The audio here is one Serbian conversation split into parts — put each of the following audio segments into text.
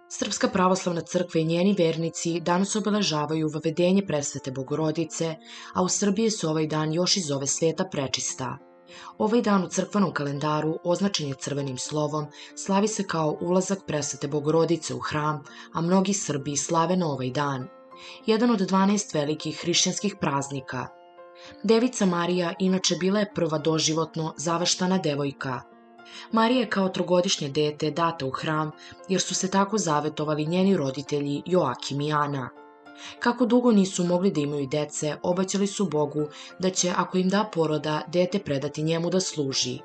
Srpska pravoslavna crkva i njeni vernici danas obeležavaju Vavedenje Presvete Bogorodice, a u Srbiji se ovaj dan još i zove Sveta Prečista. Ovaj dan u crkvenom kalendaru označen je crvenim slovom, slavi se kao ulazak Presvete Bogorodice u hram, a mnogi Srbi slave na ovaj dan. Jedan od 12 velikih hrišćanskih praznika. Devica Marija inače bila je prva doživotno zaveštana devojka. Marija je kao trogodišnje dete data u hram jer su se tako zavetovali njeni roditelji Joakim i Ana. Kako dugo nisu mogli da imaju dece, obećali su Bogu da će, ako im da poroda, dete predati njemu da služi.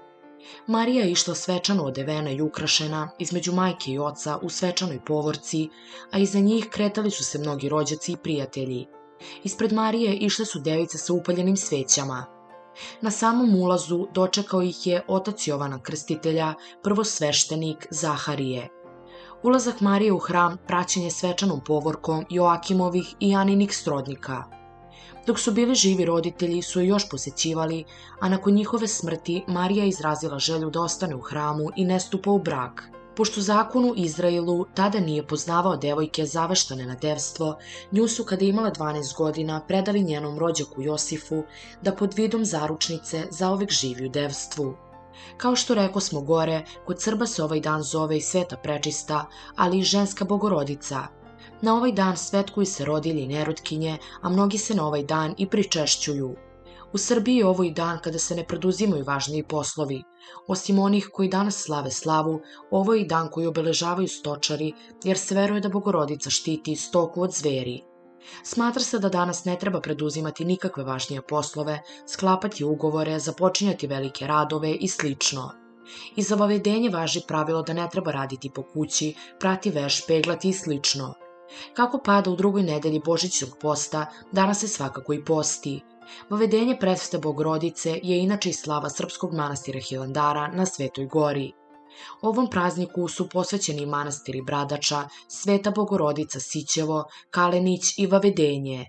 Marija je išla svečano odevena i ukrašena između majke i oca u svečanoj povorci, a iza njih kretali su se mnogi rođaci i prijatelji. Ispred Marije išle su device sa upaljenim svećama. Na samom ulazu dočekao ih je otac Jovana Krstitelja, prvosveštenik Zaharije. Ulazak Marije u hram praćen je svečanom povorkom Joakimovih i Aninih srodnika. Dok su bili živi, roditelji su je još posećivali, a nakon njihove smrti Marija je izrazila želju da ostane u hramu i ne stupa u brak. Pošto zakon u Izraelu tada nije poznavao devojke zaveštane na devstvo, nju su kada je imala 12 godina predali njenom rođaku Josifu da pod vidom zaručnice zauvek živi u devstvu. Kao što rekosmo gore, kod Srba se ovaj dan zove i Sveta Prečista, ali i ženska Bogorodica. Na ovaj dan svetkuju se rodilje i nerotkinje, a mnogi se na ovaj dan i pričešćuju. U Srbiji je ovo i dan kada se ne preduzimaju važniji poslovi. Osim onih koji danas slave slavu, ovo je i dan koji obeležavaju stočari, jer se veruje da Bogorodica štiti stoku od zveri. Smatra se da danas ne treba preduzimati nikakve važnije poslove, sklapati ugovore, započinjati velike radove i slično. I za vavedenje važi pravilo da ne treba raditi po kući, prati veš, peglati i slično. Kako pada u drugoj nedelji Božićnog posta, danas se svakako i posti. Vavedenje Presvete Bogorodice je inače i slava srpskog manastira Hilandara na Svetoj gori. Ovom prazniku su posvećeni manastiri Bradača, Sveta Bogorodica Sićevo, Kalenić i Vavedenje.